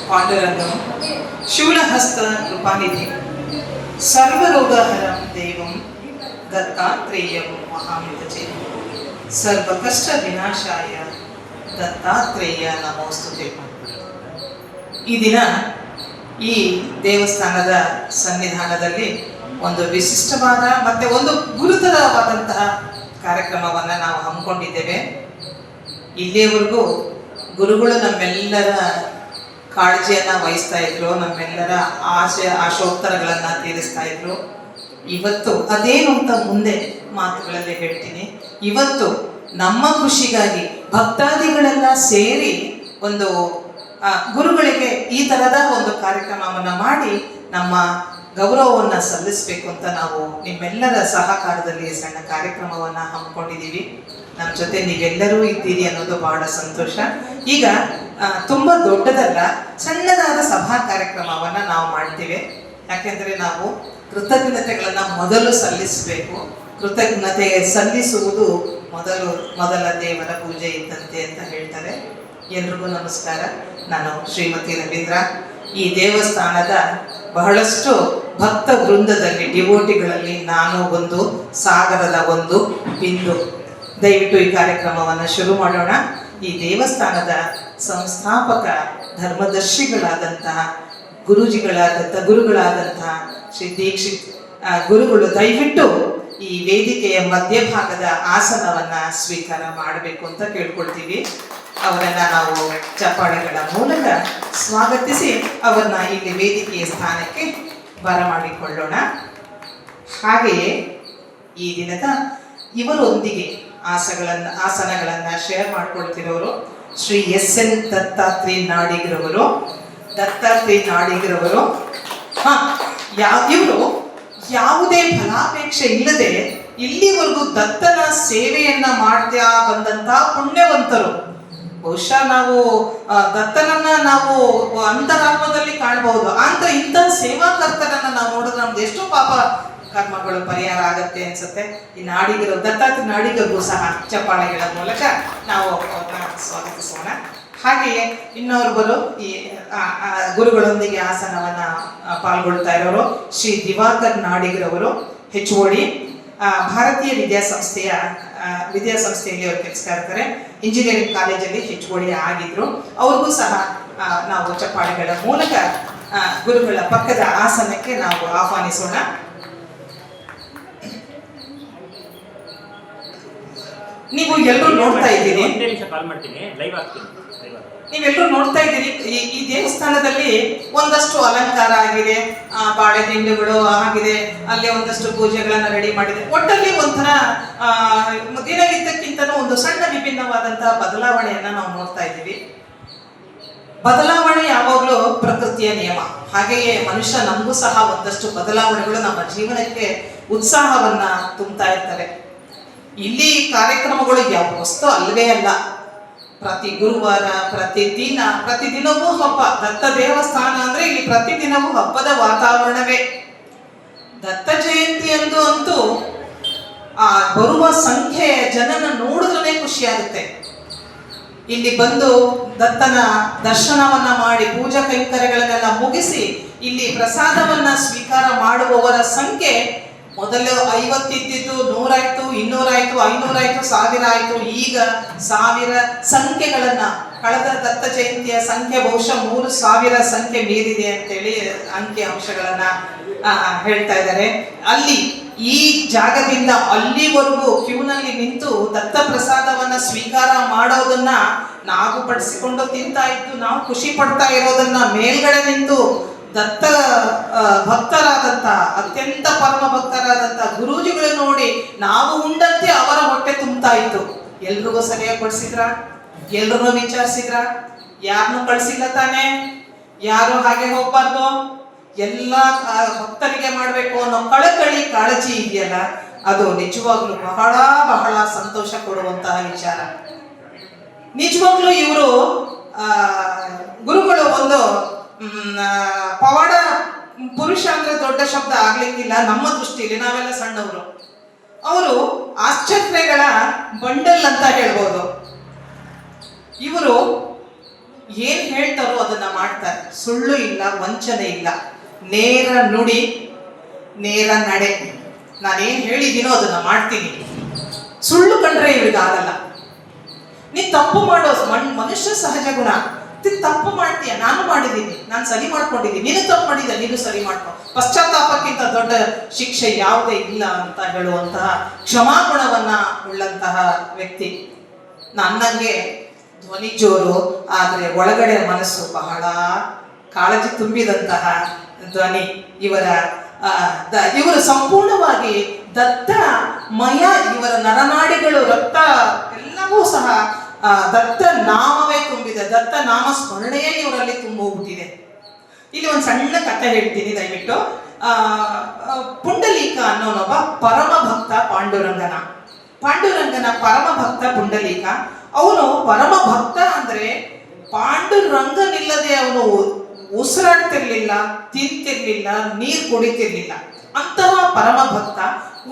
ಪಾಂಡುರಂಗಂ ಶೂಲಹಸ್ತ ಕೃಪಾನಿಧಿ ಸರ್ವರೋಗಹರಂ ದೇವಂ ದತ್ತಾತ್ರೇಯಂ ಮಹಾಮಿತಚೇ ಸರ್ವಕಷ್ಟ ವಿನಾಶಾಯ ದತ್ತಾತ್ರೇಯ ನಮೋಸ್ತುತೆ. ಈ ದಿನ ಈ ದೇವಸ್ಥಾನದ ಸನ್ನಿಧಾನದಲ್ಲಿ ಒಂದು ವಿಶಿಷ್ಟವಾದ ಮತ್ತೆ ಒಂದು ಗುರುತರವಾದಂತಹ ಕಾರ್ಯಕ್ರಮವನ್ನು ನಾವು ಹಮ್ಮಿಕೊಂಡಿದ್ದೇವೆ. ಇಲ್ಲಿಯವರೆಗೂ ಗುರುಗಳು ನಮ್ಮೆಲ್ಲರ ಕಾಳಜಿಯನ್ನು ವಹಿಸ್ತಾ ಇದ್ರು, ನಮ್ಮೆಲ್ಲರ ಆಶೋತ್ತರಗಳನ್ನು ತೀರಿಸ್ತಾ ಇದ್ರು. ಇವತ್ತು ಅದೇನು ಅಂತ ಮುಂದೆ ಮಾತುಗಳಲ್ಲಿ ಹೇಳ್ತೀನಿ. ಇವತ್ತು ನಮ್ಮ ಖುಷಿಗಾಗಿ ಭಕ್ತಾದಿಗಳೆಲ್ಲ ಸೇರಿ ಒಂದು ಗುರುಗಳಿಗೆ ಈ ಥರದ ಒಂದು ಕಾರ್ಯಕ್ರಮವನ್ನು ಮಾಡಿ ನಮ್ಮ ಗೌರವವನ್ನು ಸಲ್ಲಿಸಬೇಕು ಅಂತ ನಾವು ನಿಮ್ಮೆಲ್ಲರ ಸಹಕಾರದಲ್ಲಿ ಸಣ್ಣ ಕಾರ್ಯಕ್ರಮವನ್ನು ಹಮ್ಮಿಕೊಂಡಿದ್ದೀವಿ. ನಮ್ಮ ಜೊತೆ ನೀವೆಲ್ಲರೂ ಇದ್ದೀರಿ ಅನ್ನೋದು ಬಹಳ ಸಂತೋಷ. ಈಗ ತುಂಬ ದೊಡ್ಡದಲ್ಲ, ಸಣ್ಣದಾದ ಸಭಾ ಕಾರ್ಯಕ್ರಮವನ್ನು ನಾವು ಮಾಡ್ತೀವಿ. ಯಾಕೆಂದರೆ ನಾವು ಕೃತಜ್ಞತೆಗಳನ್ನು ಮೊದಲು ಸಲ್ಲಿಸಬೇಕು. ಕೃತಜ್ಞತೆ ಸಲ್ಲಿಸುವುದು ಮೊದಲ ದೇವರ ಪೂಜೆ ಇದ್ದಂತೆ ಅಂತ ಹೇಳ್ತಾರೆ. ಎಲ್ರಿಗೂ ನಮಸ್ಕಾರ. ನಾನು ಶ್ರೀಮತಿ ರವೀಂದ್ರ. ಈ ದೇವಸ್ಥಾನದ ಬಹಳಷ್ಟು ಭಕ್ತ ವೃಂದದಲ್ಲಿ ಡಿವೋಟಿಗಳಲ್ಲಿ ನಾನು ಒಂದು ಸಾಗರದ ಒಂದು ಬಿಂದು. ದಯವಿಟ್ಟು ಈ ಕಾರ್ಯಕ್ರಮವನ್ನು ಶುರು ಮಾಡೋಣ. ಈ ದೇವಸ್ಥಾನದ ಸಂಸ್ಥಾಪಕ ಧರ್ಮದರ್ಶಿಗಳಾದಂತಹ ಗುರುಗಳಾದಂತಹ ಶ್ರೀ ದೀಕ್ಷಿತ್ ಗುರುಗಳು ದಯವಿಟ್ಟು ಈ ವೇದಿಕೆಯ ಮಧ್ಯಭಾಗದ ಆಸನವನ್ನು ಸ್ವೀಕಾರ ಮಾಡಬೇಕು ಅಂತ ಕೇಳ್ಕೊಳ್ತೀವಿ. ಅವರನ್ನು ನಾವು ಚಪ್ಪಾಳೆಗಳ ಮೂಲಕ ಸ್ವಾಗತಿಸಿ ಅವರನ್ನ ಇಲ್ಲಿ ವೇದಿಕೆಯ ಸ್ಥಾನಕ್ಕೆ ಬರಮಾಡಿಕೊಳ್ಳೋಣ. ಹಾಗೆಯೇ ಈ ದಿನದ ಇವರೊಂದಿಗೆ ಆಸನಗಳನ್ನು ಶೇರ್ ಮಾಡ್ಕೊಳ್ತಿರೋರು ಶ್ರೀ ಎಸ್.ಎನ್. ದತ್ತಾತ್ರೇಯ ನಾಡಿಗರವರು. ಇವರು ಯಾವುದೇ ಫಲಾಪೇಕ್ಷೆ ಇಲ್ಲದೆ ಇಲ್ಲಿವರೆಗೂ ದತ್ತನ ಸೇವೆಯನ್ನ ಮಾಡ್ತಾ ಬಂದಂತಹ ಪುಣ್ಯವಂತರು. ಬಹುಶಃ ನಾವು ದತ್ತನನ್ನ ನಾವು ಅಂತರಾತ್ಮದಲ್ಲಿ ಕಾಣಬಹುದು. ಅಂದ್ರೆ ಇಂಥ ಸೇವಾಕರ್ತರನ್ನ ನಾವು ನೋಡಿದ್ರೆ ನಮ್ದು ಎಷ್ಟೋ ಪಾಪ ಕರ್ಮಗಳು ಪರಿಹಾರ ಆಗತ್ತೆ ಅನ್ಸುತ್ತೆ. ಈ ನಾಡಿಗರು ದತ್ತಾತ್ರೇಯ ನಾಡಿಗರಿಗೂ ಸಹ ಚಪ್ಪಾಳೆಗಳ ಮೂಲಕ ನಾವು ಅವ್ರನ್ನ ಸ್ವಾಗತಿಸೋಣ. ಹಾಗೆಯೇ ಇನ್ನೊಬ್ಬರು ಈ ಗುರುಗಳೊಂದಿಗೆ ಆಸನವನ್ನ ಪಾಲ್ಗೊಳ್ತಾ ಇರೋರು ಶ್ರೀ ದಿವಾಕರ್ ನಾಡಿಗರವರು, HOD, ಭಾರತೀಯ ವಿದ್ಯಾಸಂಸ್ಥೆಯಲ್ಲಿ ಅವರು ಕೆಲಸ ಮಾಡ್ತಾರೆ. ಇಂಜಿನಿಯರಿಂಗ್ ಕಾಲೇಜಲ್ಲಿ HOD ಆಗಿದ್ರು. ಅವ್ರಿಗೂ ಸಹ ನಾವು ಚಪ್ಪಾಳೆಗಳ ಮೂಲಕ ಗುರುಗಳ ಪಕ್ಕದ ಆಸನಕ್ಕೆ ನಾವು ಆಹ್ವಾನಿಸೋಣ. ನೀವು ಎಲ್ಲರೂ ನೋಡ್ತಾ ಇದ್ದೀರಿ, ನೀವೆಲ್ಲರೂ ನೋಡ್ತಾ ಇದ್ದೀರಿ, ಈ ದೇವಸ್ಥಾನದಲ್ಲಿ ಒಂದಷ್ಟು ಅಲಂಕಾರ ಆಗಿದೆ, ಬಾಳೆ ದಿಂಡುಗಳು ಆಗಿದೆ, ಅಲ್ಲಿ ಒಂದಷ್ಟು ಪೂಜೆಗಳನ್ನ ರೆಡಿ ಮಾಡಿದೆ. ಒಟ್ಟಲ್ಲಿ ಒಂಥರ ದಿನಗಿದ್ದಕ್ಕಿಂತನೂ ಒಂದು ಸಣ್ಣ ವಿಭಿನ್ನವಾದಂತಹ ಬದಲಾವಣೆಯನ್ನ ನಾವು ನೋಡ್ತಾ ಇದ್ದೀವಿ. ಬದಲಾವಣೆ ಯಾವಾಗಲೂ ಪ್ರಕೃತಿಯ ನಿಯಮ. ಹಾಗೆಯೇ ಮನುಷ್ಯ ನಮಗೂ ಸಹ ಒಂದಷ್ಟು ಬದಲಾವಣೆಗಳು ನಮ್ಮ ಜೀವನಕ್ಕೆ ಉತ್ಸಾಹವನ್ನ ತುಂಬುತ್ತಾ ಇರ್ತಾರೆ. ಇಲ್ಲಿ ಕಾರ್ಯಕ್ರಮಗಳು ಯಾವ ವಸ್ತು ಅಲ್ಲವೇ ಅಲ್ಲ. ಪ್ರತಿ ಗುರುವಾರ ಪ್ರತಿದಿನವೂ ಹಬ್ಬ. ದತ್ತ ದೇವಸ್ಥಾನ ಅಂದ್ರೆ ಇಲ್ಲಿ ಪ್ರತಿದಿನವೂ ಹಬ್ಬದ ವಾತಾವರಣವೇ. ದತ್ತ ಜಯಂತಿ ಅಂತೂ ಬರುವ ಸಂಖ್ಯೆ ಜನನ ನೋಡಿದ್ರೆ ಖುಷಿಯಾಗುತ್ತೆ. ಇಲ್ಲಿ ಬಂದು ದತ್ತನ ದರ್ಶನವನ್ನ ಮಾಡಿ ಪೂಜಾ ಕೈಂಕರ್ಯಗಳನ್ನೆಲ್ಲ ಮುಗಿಸಿ ಇಲ್ಲಿ ಪ್ರಸಾದವನ್ನ ಸ್ವೀಕಾರ ಮಾಡುವವರ ಸಂಖ್ಯೆ ಮೊದಲು 50 ಇದ್ದಿದ್ದು 100 ಆಯ್ತು, 200 ಆಯ್ತು, 500 ಆಯ್ತು, 1000 ಆಯ್ತು. ಈಗ 1000 ಸಂಖ್ಯೆಗಳನ್ನ, ಕಳೆದ ದತ್ತ ಜಯಂತಿಯ ಸಂಖ್ಯೆ ಬಹುಶಃ 3000 ಸಂಖ್ಯೆ ಮೀರಿದೆ ಅಂತೇಳಿ ಅಂಕಿ ಅಂಶಗಳನ್ನ ಹೇಳ್ತಾ ಇದ್ದಾರೆ. ಅಲ್ಲಿ ಈ ಜಾಗದಿಂದ ಅಲ್ಲಿವರೆಗೂ ಕ್ಯೂನಲ್ಲಿ ನಿಂತು ದತ್ತ ಪ್ರಸಾದವನ್ನ ಸ್ವೀಕಾರ ಮಾಡೋದನ್ನ ನಾವು ಪಡಿಸಿಕೊಂಡು ತಿಂತಾ ಇದ್ದು ನಾವು ಖುಷಿ ಪಡ್ತಾ ಇರೋದನ್ನ ಮೇಲ್ಗಡೆ ನಿಂತು ದತ್ತ ಭಕ್ತರಾದಂಥ, ಅತ್ಯಂತ ಪರಮ ಭಕ್ತರಾದಂಥ ಗುರೂಜಿಗಳು ನೋಡಿ ನಾವು ಉಂಡಂತೆ ಅವರ ಹೊಟ್ಟೆ ತುಂಬ್ತಾ ಇತ್ತು. ಎಲ್ರಿಗೂ ಸರಿಯಾಗಿ ಪಡಿಸಿದ್ರ? ಎಲ್ರಿಗೂ ವಿಚಾರಿಸಿದ್ರ? ಯಾರನ್ನೂ ಕಳಿಸಿಲ್ಲ ತಾನೆ? ಯಾರು ಹಾಗೆ ಹೋಗ್ಬಾರ್ದು, ಎಲ್ಲ ಭಕ್ತರಿಗೆ ಮಾಡಬೇಕು ಅನ್ನೋ ಕಾಳಜಿ ಇದೆಯಲ್ಲ, ಅದು ನಿಜವಾಗ್ಲೂ ಬಹಳ ಬಹಳ ಸಂತೋಷ ಕೊಡುವಂತಹ ವಿಚಾರ. ನಿಜವಾಗ್ಲೂ ಇವರು ಗುರುಗಳು ಒಂದು ಪವಾಡ ಪುರುಷ ಅಂದ್ರೆ ದೊಡ್ಡ ಶಬ್ದ ಆಗ್ಲಿಕ್ಕಿಲ್ಲ ನಮ್ಮ ದೃಷ್ಟಿಯಲ್ಲಿ, ನಾವೆಲ್ಲ ಸಣ್ಣವರು. ಅವರು ಆಶ್ಚರ್ಯಗಳ ಬಂಡಲ್ ಅಂತ ಹೇಳ್ಬೋದು. ಇವರು ಏನ್ ಹೇಳ್ತಾರೋ ಅದನ್ನ ಮಾಡ್ತಾರೆ. ಸುಳ್ಳು ಇಲ್ಲ, ವಂಚನೆ ಇಲ್ಲ, ನೇರ ನುಡಿ, ನೇರ ನಡೆ. ನಾನೇನು ಹೇಳಿದ್ದೀನೋ ಅದನ್ನ ಮಾಡ್ತೀನಿ. ಸುಳ್ಳು ಕಂಡ್ರೆ ಇವ್ರಿಗೆ ಆಗಲ್ಲ. ನೀ ತಪ್ಪು ಮಾಡೋ ಮನುಷ್ಯ ಸಹಜ ಗುಣ. ತಪ್ಪು ಮಾಡ್ತೀಯ, ನಾನು ಮಾಡಿದ್ದೀನಿ, ನಾನು ಸರಿ ಮಾಡ್ಕೊಂಡಿದ್ದೀನಿ, ನೀನು ತಪ್ಪು ಮಾಡಿದ್ದೆ, ನೀನು ಸರಿ ಮಾಡ್ಕೊ. ಪಶ್ಚಾತ್ತಾಪಕ್ಕಿಂತ ದೊಡ್ಡ ಶಿಕ್ಷೆ ಯಾವುದೇ ಇಲ್ಲ ಅಂತ ಹೇಳುವಂತಹ ಕ್ಷಮಾಗುಣವನ್ನ ಉಳ್ಳಂತಹ ವ್ಯಕ್ತಿ. ನನ್ನಂಗೆ ಧ್ವನಿ ಜೋರು, ಆದರೆ ಒಳಗಡೆ ಮನಸ್ಸು ಬಹಳ ಕಾಳಜಿ ತುಂಬಿದಂತಹ ಧ್ವನಿ ಇವರು ಸಂಪೂರ್ಣವಾಗಿ ದತ್ತಮಯ. ಇವರ ನರನಾಡಿಗಳು, ರಕ್ತ ಎಲ್ಲವೂ ಸಹ ದತ್ತ ನಾಮವೇ ತುಂಬಿದೆ. ದತ್ತ ನಾಮ ಸ್ಮರಣೆಯೇ ಇವರಲ್ಲಿ ತುಂಬೋಗ್ಬಿಟ್ಟಿದೆ. ಇಲ್ಲಿ ಒಂದು ಸಣ್ಣ ಕಥೆ ಹೇಳ್ತೀನಿ ದಯವಿಟ್ಟು. ಪುಂಡಲೀಕ ಅನ್ನೋನೊಬ್ಬ ಪರಮ ಭಕ್ತ ಪಾಂಡುರಂಗನ ಪರಮ ಭಕ್ತ ಪುಂಡಲೀಕ. ಅವನು ಪರಮ ಭಕ್ತ ಅಂದ್ರೆ ಪಾಂಡುರಂಗನಿಲ್ಲದೆ ಅವನು ಉಸಿರಾಡ್ತಿರ್ಲಿಲ್ಲ, ತಿಂತಿರ್ಲಿಲ್ಲ, ನೀರು ಕುಡಿತಿರ್ಲಿಲ್ಲ. ಅಂತಹ ಪರಮ ಭಕ್ತ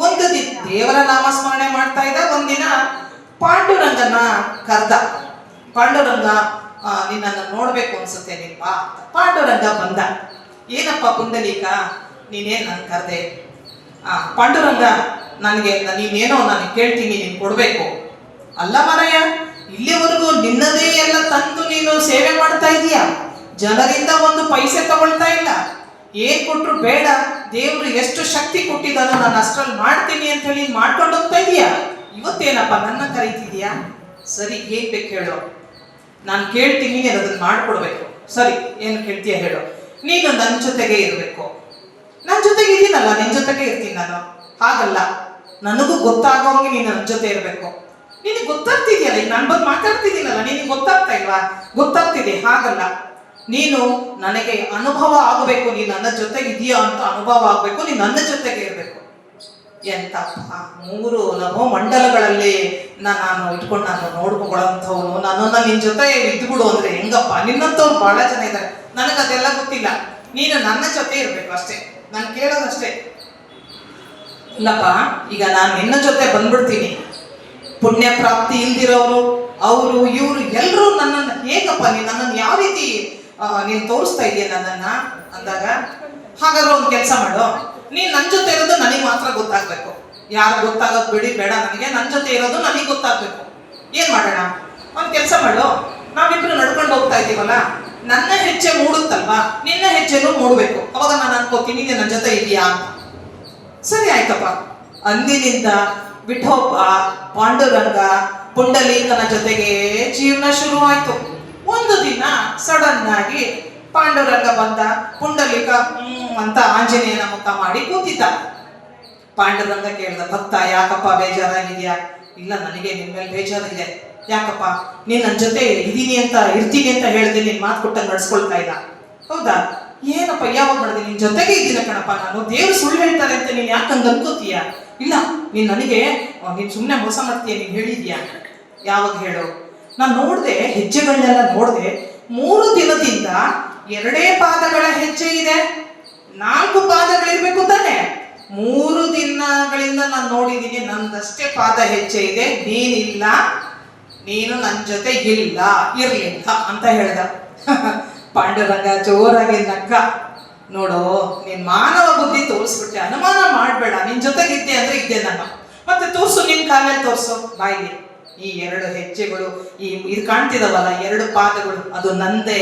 ಒಂದು ದಿನ ದೇವರ ನಾಮಸ್ಮರಣೆ ಮಾಡ್ತಾ ಇದ್ದ. ಒಂದಿನ ಪಾಂಡುರಂಗನ ಕರ್ದ. ಪಾಂಡುರಂಗ, ನಿನ್ನನ್ನು ನೋಡ್ಬೇಕು ಅನ್ಸುತ್ತೆ, ನೀನ್ ಬಾ. ಪಾಂಡುರಂಗ ಬಂದ. ಏನಪ್ಪ ಪುಂಡಲೀಕ, ನೀನೇನ್ ನನ್ ಕರ್ದೆ? ಪಾಂಡುರಂಗ, ನೀನೇನೋ ನಾನು ಕೇಳ್ತೀನಿ, ನೀನ್ ಕೊಡ್ಬೇಕು. ಅಲ್ಲ ಮಾರಾಯ, ಇಲ್ಲಿವರೆಗೂ ನಿನ್ನದೇ ಎಲ್ಲ ತಂದು ನೀನು ಸೇವೆ ಮಾಡ್ತಾ ಇದೀಯ, ಜನರಿಂದ ಒಂದು ಪೈಸೆ ತಗೊಳ್ತಾ ಇಲ್ಲ, ಏನ್ ಕೊಟ್ರು ಬೇಡ, ದೇವ್ರು ಎಷ್ಟು ಶಕ್ತಿ ಕೊಟ್ಟಿದ್ದಾನೋ ನಾನು ಅಷ್ಟ್ರಲ್ಲಿ ಮಾಡ್ತೀನಿ ಅಂತ ಹೇಳಿ ಮಾಡ್ಕೊಂಡು ಹೋಗ್ತಾ ಇದೀಯಾ. ಇವತ್ತೇನಪ್ಪ ನನ್ನ ಕರೀತಿದ್ಯಾ? ಸರಿ, ಏನ್ ಬೇಕು ಹೇಳು, ನಾನು ಕೇಳ್ತೀನಿ, ನೀನು ಅದನ್ನ ಮಾಡ್ಕೊಡ್ಬೇಕು. ಸರಿ, ಏನು ಕೇಳ್ತೀಯ ಹೇಳು. ನೀನು ನನ್ನ ಜೊತೆಗೆ ಇರಬೇಕು. ನನ್ನ ಜೊತೆಗೆ ಇದೀನಲ್ಲ, ನಿನ್ನ ಜೊತೆಗೆ ಇರ್ತೀನಿ ನಾನು. ಹಾಗಲ್ಲ, ನನಗೂ ಗೊತ್ತಾಗೋಂಗೆ ನೀನು ನನ್ನ ಜೊತೆ ಇರಬೇಕು. ನಿನಗೆ ಗೊತ್ತಾಗ್ತಿದ್ಯಲ್ಲ, ಈಗ ನಾನು ಬಂದು ಮಾತಾಡ್ತಿದ್ದೀನಲ್ಲ, ನಿನಗೆ ಗೊತ್ತಾಗ್ತಾ ಇಲ್ವಾ? ಗೊತ್ತಾಗ್ತಿದೆ. ಹಾಗಲ್ಲ, ನೀನು ನನಗೆ ಅನುಭವ ಆಗಬೇಕು, ನೀನು ನನ್ನ ಜೊತೆಗೆ ಇದೆಯಾ ಅಂತ ಅನುಭವ ಆಗಬೇಕು, ನೀನು ನನ್ನ ಜೊತೆಗೆ ಇರಬೇಕು. ಎಂತಪ್ಪ, 3 ನಭೋ ಮಂಡಲಗಳಲ್ಲಿ ನಾನು ಇಟ್ಕೊಂಡು ನಾನು ನೋಡ್ಕೊಳ್ಳೋಂಥವನು, ನನ್ನನ್ನ ನಿನ್ನ ಜೊತೆ ಇದ್ಬಿಡು ಅಂದ್ರೆ ಹೆಂಗಪ್ಪ? ನಿನ್ನಂಥವ್ರು ಬಹಳ ಜನ ಇದ್ದಾರೆ, ನನಗದೆಲ್ಲ ಗೊತ್ತಿಲ್ಲ. ನೀನು ನನ್ನ ಜೊತೆ ಇರಬೇಕು ಅಷ್ಟೇ, ನಾನು ಕೇಳೋದಷ್ಟೇ. ಇಲ್ಲಪ್ಪ, ಈಗ ನಾನು ನಿನ್ನ ಜೊತೆ ಬಂದ್ಬಿಡ್ತೀನಿ, ಪುಣ್ಯ ಪ್ರಾಪ್ತಿ ಇಲ್ದಿರೋರು ಅವರು ಇವರು ಎಲ್ಲರೂ ನನ್ನನ್ನು ಹೇಗಪ್ಪ, ನೀನು ನನ್ನನ್ನು ಯಾವ ರೀತಿ ನೀನು ತೋರಿಸ್ತಾ ಇದೆಯಾ ನನ್ನನ್ನ ಅಂದಾಗ, ಹಾಗಾದ್ರೆ ಒಂದು ಕೆಲಸ ಮಾಡು, ನೀನು ನನ್ನ ಜೊತೆ ಇರೋದು ನನಗೆ ಮಾತ್ರ ಗೊತ್ತಾಗ್ಬೇಕು. ಯಾರು ಗೊತ್ತಾಗೋದು ಬಿಡಿ ಬೇಡ ನನಗೆ, ನನ್ನ ಜೊತೆ ಇರೋದು ನನಗೆ ಗೊತ್ತಾಗ್ಬೇಕು. ಏನ್ ಮಾಡೋಣ? ಒಂದು ಕೆಲಸ ಮಾಡು, ನಾವಿಬ್ರು ನಡ್ಕೊಂಡು ಹೋಗ್ತಾ ಇದ್ದೀವಲ್ಲ, ನನ್ನ ಹೆಜ್ಜೆ ಮೂಡುತ್ತಲ್ವಾ, ನಿನ್ನ ಹೆಜ್ಜೆನೂ ಮೂಡಬೇಕು. ಅವಾಗ ನಾನು ಅನ್ಕೋತೀನಿ ನೀನು ನನ್ನ ಜೊತೆ ಇದೆಯಾ ಅಂತ. ಸರಿ ಆಯ್ತಪ್ಪ. ಅಂದಿನಿಂದ ವಿಠೋಬ, ಪಾಂಡುರಂಗ, ಪುಂಡಲೀಕನ ಜೊತೆಗೆ ಜೀವನ ಶುರುವಾಯ್ತು. ಒಂದು ದಿನ ಸಡನ್ ಆಗಿ ಪಾಂಡುರಂಗ ಬಂದ, ಪುಂಡಲೀಕ ಅಂತ ಆಂಜನೇಯನ ಮುಖ ಮಾಡಿ ಕೂತಿದ್ದ. ಪಾಂಡುರಂಗ ಕೇಳ್ದ, ಭಕ್ತ ಯಾಕಪ್ಪ ಬೇಜಾರಾಗಿದ್ಯಾ? ಇಲ್ಲ, ನನಗೆ ನಿನ್ ಮೇಲೆ ಬೇಜಾರಿದೆ. ಯಾಕಪ್ಪ? ನೀನ್ ನನ್ನ ಜೊತೆ ಇರ್ತೀನಿ ಅಂತ ಹೇಳಿದೆ, ನೀನ್ ಮಾತು ಕೊಟ್ಟಂಗೆ ನಡ್ಸ್ಕೊಳ್ತಾ ಇಲ್ಲ. ಹೌದಾ? ಏನಪ್ಪ, ಯಾವಾಗ ಮಾಡಿದೆ? ನಿನ್ ಜೊತೆಗೆ ಇದ್ದೀನ ಕಣಪ್ಪ ನಾನು, ದೇವ್ರು ಸುಳ್ಳು ಹೇಳ್ತಾರೆ ಅಂತ ನೀನ್ ಯಾಕಂದ್ ಅನ್ಕೋತೀಯ? ಇಲ್ಲ, ನೀನ್ ನನಗೆ ನೀನ್ ಸುಮ್ಮನೆ ಮೋಸ ಮಾಡ್ತೀಯ, ನೀನ್ ಹೇಳಿದ್ಯಾ? ಯಾವಾಗ ಹೇಳು? ನಾನು ನೋಡ್ದೆ, ಹೆಜ್ಜೆಗಳನ್ನೆಲ್ಲ ನೋಡ್ದೆ, 3 ದಿನದಿಂದ 2 ಪಾದಗಳ ಹೆಜ್ಜೆ ಇದೆ, 4 ಪಾದಗಳಿರ್ಬೇಕು ತಾನೆ. 3 ದಿನಗಳಿಂದ ನಾನು ನೋಡಿದ್ದೀನಿ, ನಂದಷ್ಟೇ ಪಾದ ಹೆಜ್ಜೆ ಇದೆ, ನೀನಿಲ್ಲ, ನೀನು ನನ್ನ ಜೊತೆ ಇರ್ಲಿಲ್ಲ ಅಂತ ಹೇಳ್ದ. ಪಾಂಡುರಂಗ ಜೋರಾಗಿ ನಕ್ಕ. ನೋಡು, ನೀನ್ ಮಾನವ ಬುದ್ಧಿ ತೋರಿಸ್ಬಿಟ್ಟೆ, ಅನುಮಾನ ಮಾಡ್ಬೇಡ, ನಿನ್ ಜೊತೆಗಿದ್ದೆ ಅಂದ್ರೆ ಇದ್ದೆ ನಾನು. ಮತ್ತೆ ತೋರ್ಸು, ನಿನ್ ಕಾಲಲ್ಲಿ ತೋರ್ಸು, ಬಾಯಿಲಿ. ಈ 2 ಹೆಜ್ಜೆಗಳು, ಇದು ಕಾಣ್ತಿದವಲ್ಲ 2 ಪಾದಗಳು, ಅದು ನಂದೇ.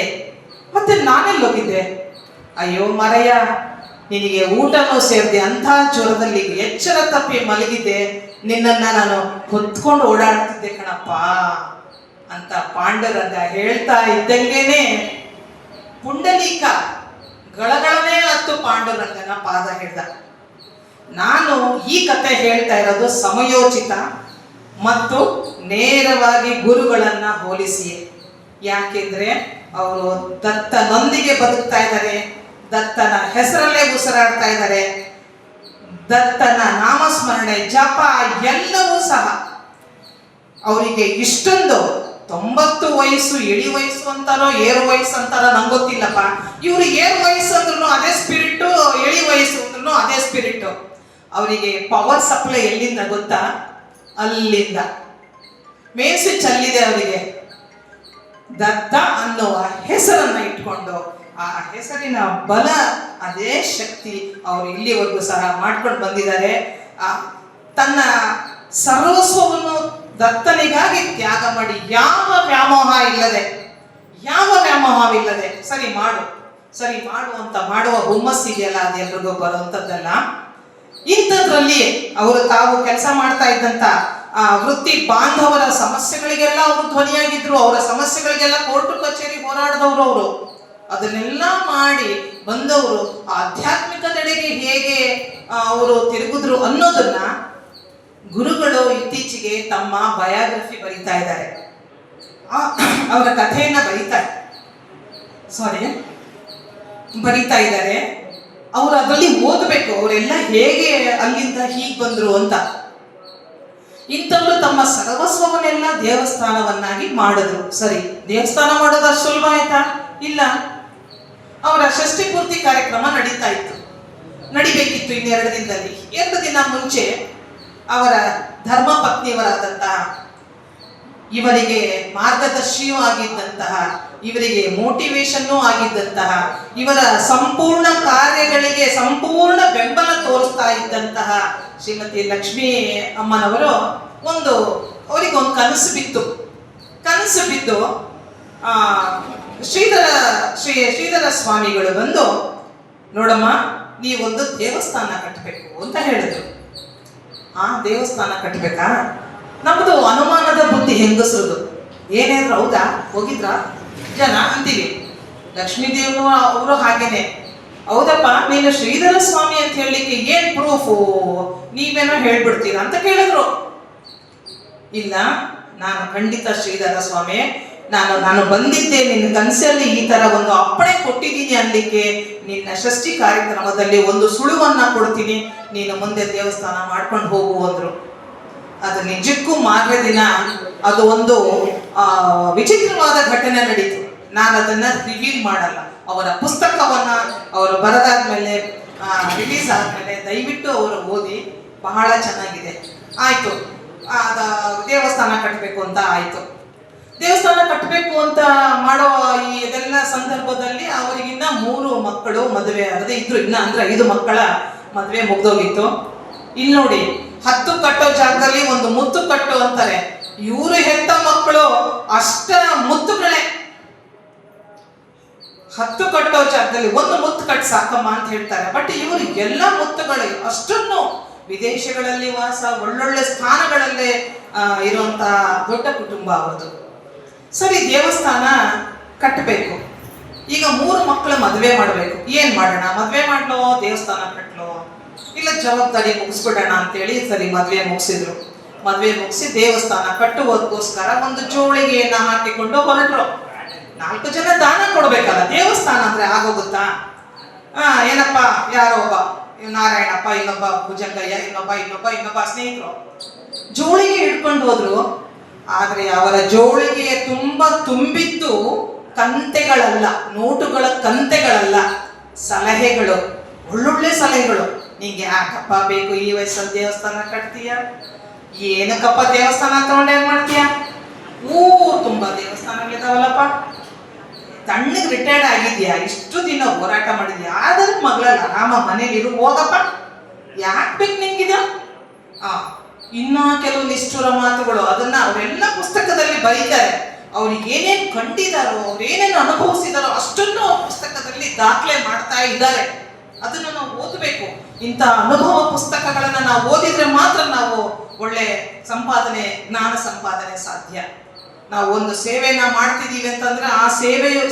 ಮತ್ತೆ ನಾನೆಲ್ಲಿ ಹೋಗಿದ್ದೆ? ಅಯ್ಯೋ ಮರಯ್ಯ, ನಿನಗೆ ಊಟನೂ ಸೇರಿದೆ, ಅಂಥ ಜ್ವರದಲ್ಲಿ ಎಚ್ಚರ ತಪ್ಪಿ ಮಲಗಿದ್ದೆ, ನಿನ್ನನ್ನ ನಾನು ಹೊತ್ಕೊಂಡು ಓಡಾಡ್ತಿದ್ದೆ ಕಣಪ್ಪ ಅಂತ ಪಾಂಡುರಂಗ ಹೇಳ್ತಾ ಇದ್ದಂಗೆನೆ ಪುಂಡಲೀಕ ಗಳಗಳನೇ ಹತ್ತು ಪಾಂಡುರಂಗನ ಪಾದ ಹಿಡ್ದ. ನಾನು ಈ ಕಥೆ ಹೇಳ್ತಾ ಇರೋದು ಸಮಯೋಚಿತ ಮತ್ತು ನೇರವಾಗಿ ಗುರುಗಳನ್ನ ಹೋಲಿಸಿ. ಯಾಕೆಂದ್ರೆ ಅವರು ದತ್ತನೊಂದಿಗೆ ಬದುಕ್ತಾ ಇದ್ದಾರೆ, ದತ್ತನ ಹೆಸರಲ್ಲೇ ಉಸಿರಾಡ್ತಾ ಇದ್ದಾರೆ, ದತ್ತನ ನಾಮಸ್ಮರಣೆ ಜಪ ಎಲ್ಲವೂ ಸಹ ಅವರಿಗೆ ಇಷ್ಟೊಂದು 90 ವಯಸ್ಸು, ಇಳಿ ವಯಸ್ಸು ಅಂತಾರೋ ಏರು ವಯಸ್ಸು ಅಂತಾರೋ ನಂಗೆ ಗೊತ್ತಿಲ್ಲಪ್ಪ. ಇವರು ಏರು ವಯಸ್ಸು ಅಂದ್ರೂ ಅದೇ ಸ್ಪಿರಿಟ್ಟು, ಇಳಿ ವಯಸ್ಸು ಅಂದ್ರೂ ಅದೇ ಸ್ಪಿರಿಟ್ಟು. ಅವರಿಗೆ ಪವರ್ ಸಪ್ಲೈ ಎಲ್ಲಿಂದ ಗೊತ್ತಾ? ಅಲ್ಲಿಂದ ಮೇನ್ ಸ್ವಿಚ್ ಅಲ್ಲಿದೆ ಅವರಿಗೆ. ದತ್ತ ಅನ್ನುವ ಹೆಸರನ್ನ ಇಟ್ಕೊಂಡು ಆ ಹೆಸರಿನ ಬಲ, ಅದೇ ಶಕ್ತಿ ಅವರು ಇಲ್ಲಿವರೆಗೂ ಸಹ ಮಾಡ್ಕೊಂಡು ಬಂದಿದ್ದಾರೆ. ತನ್ನ ಸರ್ವಸ್ವವನ್ನು ದತ್ತನಿಗಾಗಿ ತ್ಯಾಗ ಮಾಡಿ, ಯಾವ ವ್ಯಾಮೋಹವಿಲ್ಲದೆ ಸರಿ ಮಾಡು ಅಂತ ಮಾಡುವ ಹುಮ್ಮಸ್ಸಿದೆಯಲ್ಲ, ಅದೆಲ್ರಿಗೂ ಬರುವಂಥದ್ದಲ್ಲ. ಇಂಥದ್ರಲ್ಲಿ ಅವರು ತಾವು ಕೆಲಸ ಮಾಡ್ತಾ ಇದ್ದಂತ ವೃತ್ತಿ ಬಾಂಧವರ ಸಮಸ್ಯೆಗಳಿಗೆಲ್ಲ ಅವರು ಧ್ವನಿಯಾಗಿದ್ರು. ಅವರ ಸಮಸ್ಯೆಗಳಿಗೆಲ್ಲ ಕೋರ್ಟು ಕಚೇರಿ ಹೋರಾಡಿದವರು ಅವರು. ಅದನ್ನೆಲ್ಲ ಮಾಡಿ ಬಂದವರು ಆಧ್ಯಾತ್ಮಿಕತೆಡೆಗೆ ಹೇಗೆ ಅವರು ತಿರುಗಿದ್ರು ಅನ್ನೋದನ್ನ ಗುರುಗಳು ಇತ್ತೀಚೆಗೆ ತಮ್ಮ ಬಯೋಗ್ರಫಿ ಬರೀತಾ ಇದ್ದಾರೆ. ಅವರ ಕಥೆಯನ್ನ ಬರೀತಾ ಇದ್ದಾರೆ. ಅವರು ಅದರಲ್ಲಿ ಓದಬೇಕು, ಅವರೆಲ್ಲ ಹೇಗೆ ಅಲ್ಲಿಂದ ಹೀಗೆ ಬಂದ್ರು ಅಂತ. ಇಂಥವ್ರು ತಮ್ಮ ಸರ್ವಸ್ವವನ್ನೆಲ್ಲ ದೇವಸ್ಥಾನವನ್ನಾಗಿ ಮಾಡಿದ್ರು. ಸರಿ, ದೇವಸ್ಥಾನ ಮಾಡೋದು ಅಷ್ಟು ಸುಲಭ ಆಯ್ತಾ? ಇಲ್ಲ. ಅವರ ಷಷ್ಠಿ ಪೂರ್ತಿ ಕಾರ್ಯಕ್ರಮ ನಡಿಬೇಕಿತ್ತು ಇನ್ನೆರಡು ದಿನದಲ್ಲಿ. 2 ದಿನ ಮುಂಚೆ ಅವರ ಧರ್ಮ ಪತ್ನಿಯವರಾದಂತಹ, ಇವರಿಗೆ ಮಾರ್ಗದರ್ಶಿಯೂ ಆಗಿದ್ದಂತಹ, ಇವರಿಗೆ ಮೋಟಿವೇಶನ್ನೂ ಆಗಿದ್ದಂತಹ, ಇವರ ಸಂಪೂರ್ಣ ಕಾರ್ಯಗಳಿಗೆ ಸಂಪೂರ್ಣ ಬೆಂಬಲ ತೋರಿಸ್ತಾ ಇದ್ದಂತಹ ಶ್ರೀಮತಿ ಲಕ್ಷ್ಮೀ ಅಮ್ಮನವರು ಅವರಿಗೊಂದು ಕನಸು ಬಿದ್ದು ಶ್ರೀಧರ ಸ್ವಾಮಿಗಳು ಬಂದು, ನೋಡಮ್ಮ, ನೀವೊಂದು ದೇವಸ್ಥಾನ ಕಟ್ಟಬೇಕು ಅಂತ ಹೇಳಿದ್ರು. ದೇವಸ್ಥಾನ ಕಟ್ಟಬೇಕಾ? ನಮ್ದು ಅನುಮಾನದ ಬುದ್ಧಿ ಹೆಂಗಸರದು. ಏನೇನ್ರು ಹೌದಾ, ಹೋಗಿದ್ರ ಜನ ಅಂತೀವಿ. ಲಕ್ಷ್ಮೀದೇವರು ಅವರು ಹಾಗೇನೆ, ಹೌದಪ್ಪ, ನೀನು ಶ್ರೀಧರ ಸ್ವಾಮಿ ಅಂತ ಹೇಳಲಿಕ್ಕೆ ಏನ್ ಪ್ರೂಫು? ನೀವೇನೋ ಹೇಳ್ಬಿಡ್ತೀರಾ ಅಂತ ಕೇಳಿದ್ರು. ಇಲ್ಲ, ನಾನು ಖಂಡಿತ ಶ್ರೀಧರ ಸ್ವಾಮಿ, ನಾನು ಬಂದಿದ್ದೆ ನಿನ್ನ ಕನಸಲ್ಲಿ ಈ ತರ ಒಂದು ಅಪ್ಪಣೆ ಕೊಟ್ಟಿದ್ದೀನಿ ಅನ್ಲಿಕ್ಕೆ. ನಿನ್ನ ಷಷ್ಠಿ ಕಾರ್ಯಕ್ರಮದಲ್ಲಿ ಒಂದು ಸುಳುವನ್ನ ಕೊಡ್ತೀನಿ, ನೀನು ಮುಂದೆ ದೇವಸ್ಥಾನ ಮಾಡ್ಕೊಂಡು ಹೋಗು ಅಂದ್ರು. ಅದು ನಿಜಕ್ಕೂ ಮಾರನೇ ದಿನ ಅದು ಒಂದು ವಿಚಿತ್ರವಾದ ಘಟನೆ ನಡೀತು. ನಾನು ಅದನ್ನ ರಿವೀಲ್ ಮಾಡಲ್ಲ. ಅವರ ಪುಸ್ತಕವನ್ನ ಅವರು ಬರೆದಾದ್ಮೇಲೆ, ರಿಲೀಸ್ ಆದ್ಮೇಲೆ ದಯವಿಟ್ಟು ಅವರು ಓದಿ, ಬಹಳ ಚೆನ್ನಾಗಿದೆ. ಆಯ್ತು, ದೇವಸ್ಥಾನ ಕಟ್ಟಬೇಕು ಅಂತ ಆಯ್ತು. ದೇವಸ್ಥಾನ ಕಟ್ಟಬೇಕು ಅಂತ ಮಾಡೋ ಇದೆಲ್ಲ ಸಂದರ್ಭದಲ್ಲಿ ಅವರಿಗಿನ್ನ 3 ಮಕ್ಕಳು ಮದುವೆ ಆಗದೆ ಇದ್ರು. ಅಂದ್ರೆ 5 ಮಕ್ಕಳ ಮದುವೆ ಮುಗ್ದೋಗಿತ್ತು. ಇಲ್ಲಿ ನೋಡಿ, 10 ಕಟ್ಟೋ ಜಾಗದಲ್ಲಿ ಒಂದು ಮುತ್ತು ಕಟ್ಟು ಅಂತಾರೆ. ಇವರು ಹೆತ್ತ ಮಕ್ಕಳು ಅಷ್ಟ ಮುತ್ತುಗಳೇ. 10 ಕಟ್ಟೋ ಜಾಗದಲ್ಲಿ ಒಂದು ಮುತ್ತು ಕಟ್ಟು ಸಾಕಮ್ಮ ಅಂತ ಹೇಳ್ತಾರೆ. ಬಟ್ ಇವರು ಎಲ್ಲ ಮುತ್ತುಗಳೇ, ಅಷ್ಟನ್ನು ವಿದೇಶಗಳಲ್ಲಿ ವಾಸ, ಒಳ್ಳೊಳ್ಳೆ ಸ್ಥಾನಗಳಲ್ಲೇ ಇರುವಂತ ದೊಡ್ಡ ಕುಟುಂಬ ಅವರದು. ಸರಿ, ದೇವಸ್ಥಾನ ಕಟ್ಟಬೇಕು. ಈಗ 3 ಮಕ್ಕಳು ಮದುವೆ ಮಾಡಬೇಕು. ಏನ್ ಮಾಡೋಣ? ಮದುವೆ ಮಾಡ್ಲೋ ದೇವಸ್ಥಾನ ಕಟ್ಲೋ? ಇಲ್ಲ, ಜವಾಬ್ದಾರಿ ಮುಗಿಸ್ಬಿಡೋಣ ಅಂತೇಳಿ ಸರಿ ಮದುವೆ ಮುಗಿಸಿದ್ರು. ಮದುವೆ ಮುಗಿಸಿ ದೇವಸ್ಥಾನ ಕಟ್ಟುವುದಕ್ಕೋಸ್ಕರ ಒಂದು ಜೋಳಿಗೆಯನ್ನ ಹಾಕಿಕೊಂಡು ಹೊರಟ್ರು. 4 ಜನ ದಾನ ಕೊಡ್ಬೇಕಲ್ಲ, ದೇವಸ್ಥಾನ ಅಂದ್ರೆ ಆಗೋಗುತ್ತಾ? ಏನಪ್ಪ, ಯಾರೋ ಒಬ್ಬ ನಾರಾಯಣಪ್ಪ, ಇನ್ನೊಬ್ಬ ಭುಜಂಗಯ್ಯ, ಇನ್ನೊಬ್ಬ ಸ್ನೇಹಿತರು ಜೋಳಿಗೆ ಹಿಡ್ಕೊಂಡು ಹೋದ್ರು. ಆದ್ರೆ ಅವರ ಜೋಳಿಗೆಯ ತುಂಬಿದ್ದು ಕಂತೆಗಳಲ್ಲ, ನೋಟುಗಳ ಕಂತೆಗಳಲ್ಲ, ಸಲಹೆಗಳು, ಒಳ್ಳೊಳ್ಳೆ ಸಲಹೆಗಳು. ನಿಂಗೆ ಯಾಕಪ್ಪ ಬೇಕು ಈ ವಯಸ್ಸಲ್ಲಿ ದೇವಸ್ಥಾನ ಕಟ್ತೀಯ? ಏನಕ್ಕಪ್ಪ ದೇವಸ್ಥಾನ ತಗೊಂಡೇನ್ ಮಾಡ್ತೀಯ? ತುಂಬಾ ದೇವಸ್ಥಾನಗಳಿದಾವಲ್ಲಪ್ಪ. ತಣ್ಣಗೆ ರಿಟೈರ್ಡ್ ಆಗಿದ್ಯಾ, ಇಷ್ಟು ದಿನ ಹೋರಾಟ ಮಾಡಿದ್ಯಾ, ಆದ್ರೆ ಮಗಳಲ್ಲ, ಆರಾಮ ಮನೇಲಿ ಇರು, ಹೋಗಪ್ಪ, ಯಾಕೆ ಬೇಕು ನಿಂಗಿದ? ಇನ್ನ ಕೆಲವು ನಿಷ್ಠುರ ಮಾತುಗಳು, ಅದನ್ನ ಅವರೆಲ್ಲ ಪುಸ್ತಕದಲ್ಲಿ ಬರೀತಾರೆ. ಅವ್ರಿಗೆ ಏನೇನು ಕಂಡಿದಾರೋ, ಅವ್ರು ಏನೇನು ಅನುಭವಿಸಿದಾರೋ ಅಷ್ಟನ್ನು ಪುಸ್ತಕದಲ್ಲಿ ದಾಖಲೆ ಮಾಡ್ತಾ ಇದ್ದಾರೆ. ಅದನ್ನ ನಾವು ಓದಬೇಕು. ಇಂಥ ಅನುಭವ ಪುಸ್ತಕಗಳನ್ನ ನಾವು ಓದಿದ್ರೆ ಮಾತ್ರ ನಾವು ಒಳ್ಳೆ ಜ್ಞಾನ ಸಂಪಾದನೆ ಸಾಧ್ಯ. ನಾವು ಒಂದು ಸೇವೆನ ಮಾಡ್ತಿದೀವಿ ಅಂತಂದ್ರೆ ಆ ಸೇವೆಯು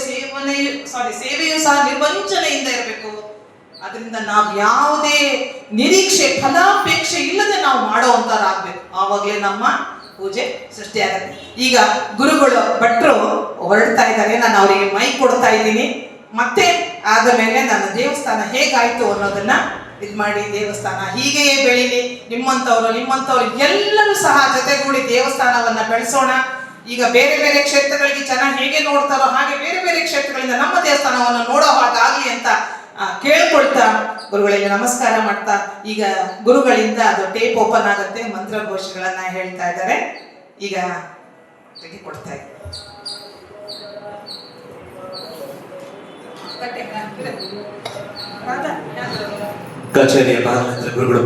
ಸಹ ನಿರ್ವಂಚನೆಯಿಂದ ಇರಬೇಕು. ಅದರಿಂದ ನಾವು ಯಾವುದೇ ನಿರೀಕ್ಷೆ, ಫಲಾಪೇಕ್ಷೆ ಇಲ್ಲದೆ ನಾವು ಮಾಡೋವಂಥವ್ರಾಗಬೇಕು. ಆವಾಗಲೇ ನಮ್ಮ ಪೂಜೆ ಸೃಷ್ಟಿಯಾಗುತ್ತೆ. ಈಗ ಗುರುಗಳು ಭಟ್ರು ಹೊರಡ್ತಾ ಇದ್ದಾರೆ, ನಾನು ಅವರಿಗೆ ಮೈಕ್ ಕೊಡ್ತಾ ಇದ್ದೀನಿ. ಮತ್ತೆ ಆದ ಮೇಲೆ ನಾನು ದೇವಸ್ಥಾನ ಹೇಗಾಯ್ತು ಅನ್ನೋದನ್ನ ಮಾಡಿ, ದೇವಸ್ಥಾನ ಹೀಗೆಯೇ ಬೆಳೀಲಿ, ನಿಮ್ಮಂಥವ್ರು ಎಲ್ಲರೂ ಸಹ ಜೊತೆಗೂಡಿ ದೇವಸ್ಥಾನವನ್ನ ಬೆಳೆಸೋಣ. ಈಗ ಬೇರೆ ಬೇರೆ ಕ್ಷೇತ್ರಗಳಿಗೆ ಜನ ಹೇಗೆ ನೋಡ್ತಾರೋ ಹಾಗೆ ಬೇರೆ ಬೇರೆ ಕ್ಷೇತ್ರಗಳಿಂದ ನಮ್ಮ ದೇವಸ್ಥಾನವನ್ನು ನೋಡೋ ಹಾಗಾಗಲಿ ಅಂತ ಕೇಳ್ಕೊಳ್ತಾ ಗುರುಗಳಿಗೆ ನಮಸ್ಕಾರ ಮಾಡ್ತಾ, ಈಗ ಗುರುಗಳಿಂದ ಅದು ಟೇಪ್ ಓಪನ್ ಆಗುತ್ತೆ, ಮಂತ್ರಘೋಷಗಳನ್ನ ಹೇಳ್ತಾ ಇದ್ದಾರೆ. ಈಗ ಕೊಡ್ತಾ ಇದ್ದಾರೆ. ಕಚೇರಿಯ ಬಾಗಿಲ ಹತ್ರ ಗುರುಗಳ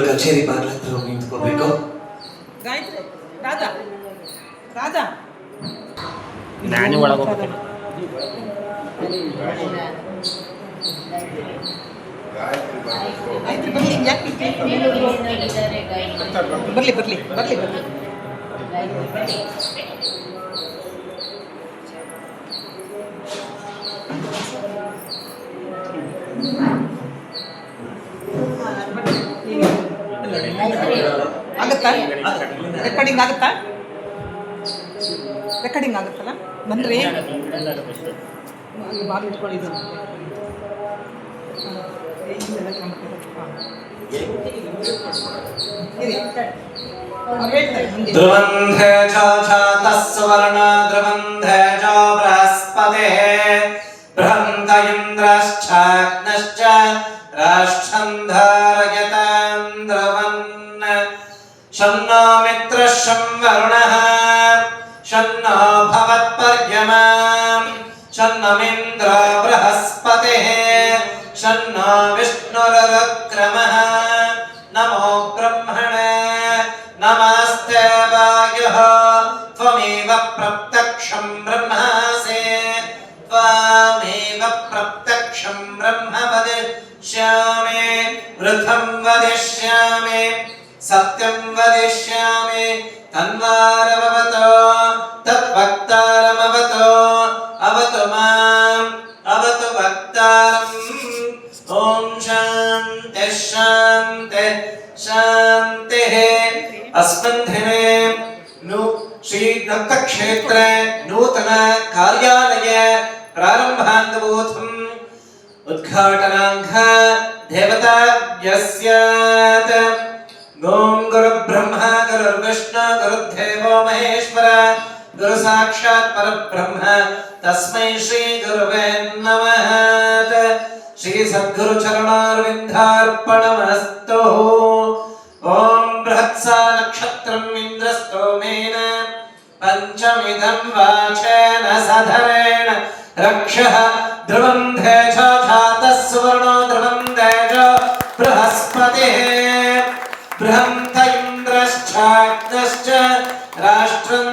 ಕಚೇರಿ ಬಾಗಿಲ ಹತ್ರ ಹೋಗಿ ನಿಂತ್ಕೋಬೇಕು. ಗಾಯತ್ರಿ, ರಾಧಾ, ರಾಧಾ, ನಾನು ಒಳಗೆ ಹೋಗ್ತೀನಿ. ಗಾಯತ್ರಿ ಬರಲಿ, ಯಾಕೆ ಬರಲಿ ಬರಲಿ ಬರಲಿ ಬರಲಿ. ಆಗುತ್ತಾ? ರೆಕಾರ್ಡಿಂಗ್ ಆಗುತ್ತಾ? ರೆಕಾರ್ಡಿಂಗ್ ಆಗುತ್ತಲ್ಲ? ಬನ್ರಿ, ಬಾಲ್ ಇಟ್ಕೊಳ್ಳಿದ್ದು. ಧ್ರುವಂಧೇ ಜಾತಃ ಸುವರ್ಣ ಧ್ರುವಂಧೇ ಜೋ ಬೃಹಸ್ಪತಿಃ ಬೃಹಂತ ಇಂದ್ರಶ್ಚಾಗ್ನಶ್ಚ ರಾಷ್ಟ್ರಂ ಧಾರಯತಾಂ ಧ್ರುವನ್ನ ಶನ್ನೋ ಮಿತ್ರಃ ಶಂ ವರುಣಃ ಶನ್ನೋ ಭವತ್ಪರ್ಯಮಾ ಶನ್ನಮಿಂದ್ರೋ ಬೃಹಸ್ಪತಿಃ ಶನ್ನೋ ವಿಷ್ಣುರುಕ್ರಮಃ ನಮೋ ಬ್ರಹ್ಮಣೇ ನಮಸ್ತೆ ವಾಯುಃ ತ್ವಮೇವ ಪ್ರತ್ಯಕ್ಷಂ ಬ್ರಹ್ಮಾಸಿ ತ್ವಮೇವ ಪ್ರತ್ಯಕ್ಷಂ ಬ್ರಹ್ಮ ವದಿಷ್ಯಾಮಿ ವೃಥಂ ವದಿಷ್ಯಾಮಿ ಸತ್ಯಂ ವದಿಷ್ಯಾಮಿ ತನ್ವಾರವವತೋ ತದ್ವಕ್ತಾರಮವತೋ ಅವತು ಮಾಂ ಅವತು ವಕ್ತಾರಂ. ಓಂ ಶಾಂತಿ ಶಾಂತಿ ಶಾಂತಿ. अस्मिन् दिने श्री दत्तक्षेत्रे नूतन कार्यालय प्रारम्भान्तभूतम् उद्घाटनाङ्क देवता यस्यात् ओं गुरुब्रह्मा गुरुर्विष्णु गुरुर्देवो महेश्वर गुरु साक्षात् परब्रह्म तस्मै श्री गुरुवे नमः. श्री सद्गुरु चरणारविन्दार्पणमस्तु. ओम बृहत्सा नक्षत्रम् इन्द्रस्तोमेन पंचमिदं वाचेन सधरेण रक्षः ध्रुवं धेजो जातः सुवर्णो ध्रुवं धेजो बृहस्पतिः बृहन्त इन्द्रश्चाग्नश्च राष्ट्रं